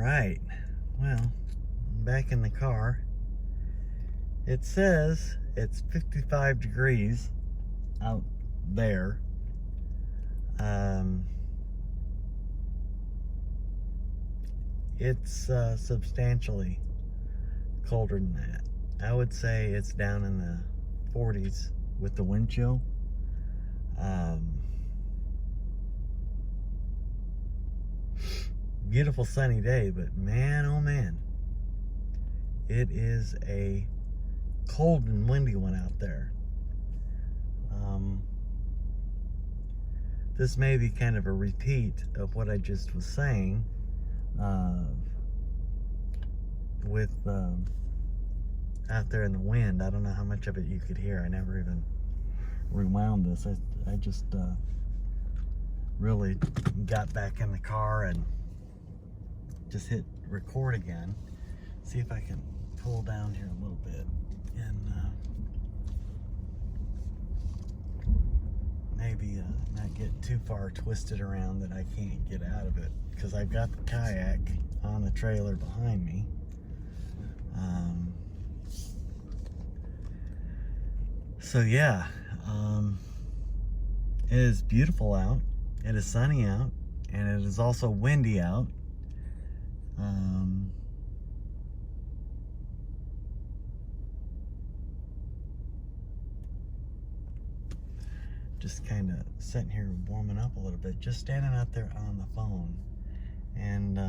right. Well, I'm back in the car. It says it's 55 degrees out there. It's substantially colder than that. I would say it's down in the 40s with the wind chill. Beautiful sunny day, but man, oh man, it is a cold and windy one out there. This may be kind of a repeat of what I just was saying with out there in the wind. I don't know how much of it you could hear. I never even rewound this. I just really got back in the car and just hit record again. See if I can pull down here a little bit and maybe not get too far twisted around that I can't get out of it, because I've got the kayak on the trailer behind me. So yeah, it is beautiful out, it is sunny out, and it is also windy out. Just kind of sitting here warming up a little bit, just standing out there on the phone, and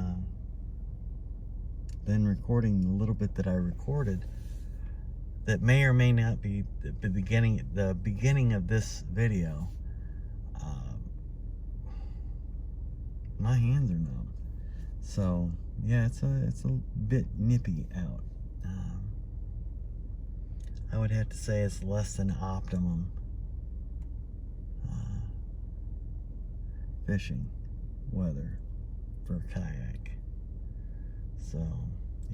then recording the little bit that I recorded that may or may not be the beginning of this video. My hands are numb, so yeah, it's a bit nippy out. I would have to say it's less than optimum fishing weather for a kayak. So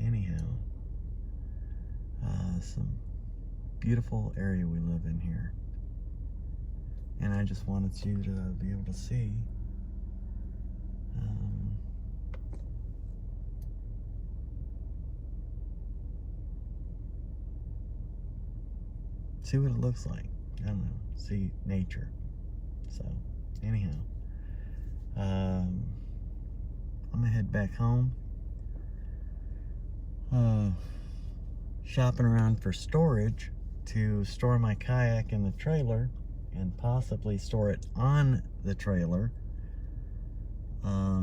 anyhow, some beautiful area we live in here, and I just wanted you to be able to see see what it looks like. I don't know, see nature. So anyhow, I'm gonna head back home. Shopping around for storage to store my kayak in the trailer and possibly store it on the trailer. I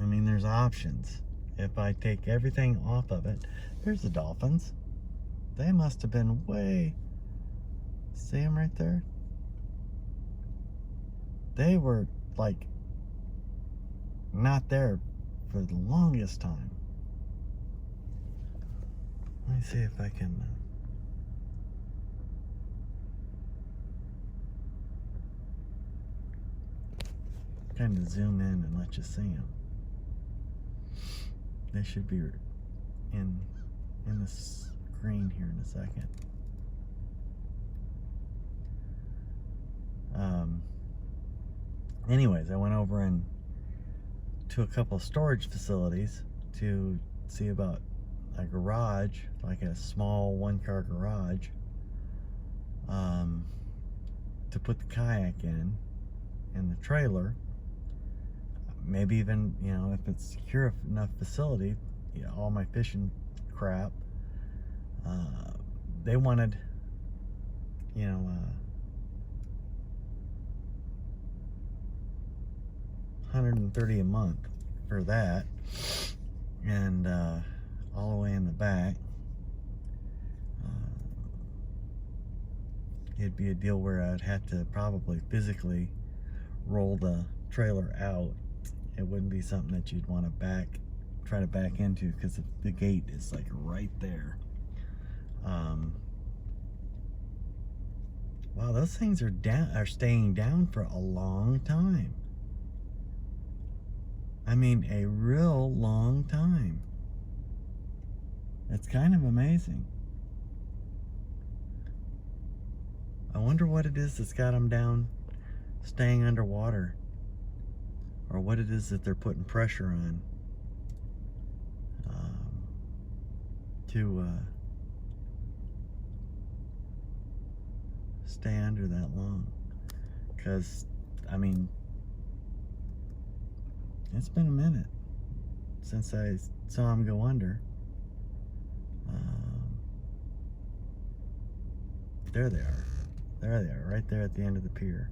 mean, there's options. If I take everything off of it, there's the dolphins. They must have been way, see them right there? They were like not there for the longest time. Let me see if I can kind of zoom in and let you see them. They should be in the screen here in a second. Anyways, I went over to a couple of storage facilities to see about a garage, like a small one-car garage, to put the kayak in the trailer. Maybe even, you know, if it's secure enough facility, you know, all my fishing crap. They wanted, you know, $130 a month for that, and all the way in the back, it'd be a deal where I'd have to probably physically roll the trailer out. It wouldn't be something that you'd want to try to back into, because the gate is like right there. Wow, those things are staying down for a long time. I mean, a real long time. It's kind of amazing. I wonder what it is that's got them down, staying underwater, or what it is that they're putting pressure on to stay under that long, because I mean, it's been a minute since I saw him go under. There they are. There they are, right there at the end of the pier.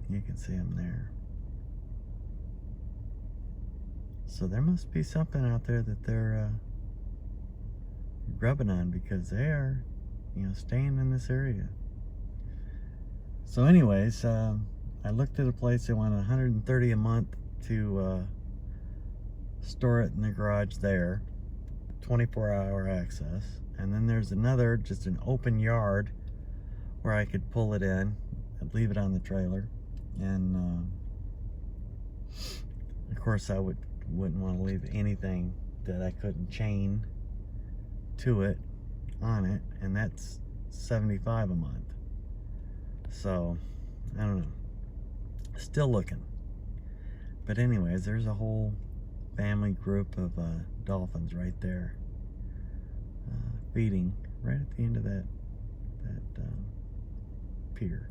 You can see them there. So there must be something out there that they're grubbing on, because they are, staying in this area. So anyways, I looked at a place. They want $130 a month to store it in the garage there, 24-hour access. And then there's another, just an open yard where I could pull it in and leave it on the trailer. And of course I wouldn't want to leave anything that I couldn't chain to it on it, and that's $75 a month. So I don't know, still looking. But anyways, there's a whole family group of dolphins right there, feeding right at the end of that pier.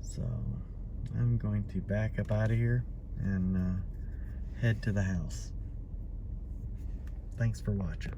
So I'm going to back up out of here and head to the house. Thanks for watching.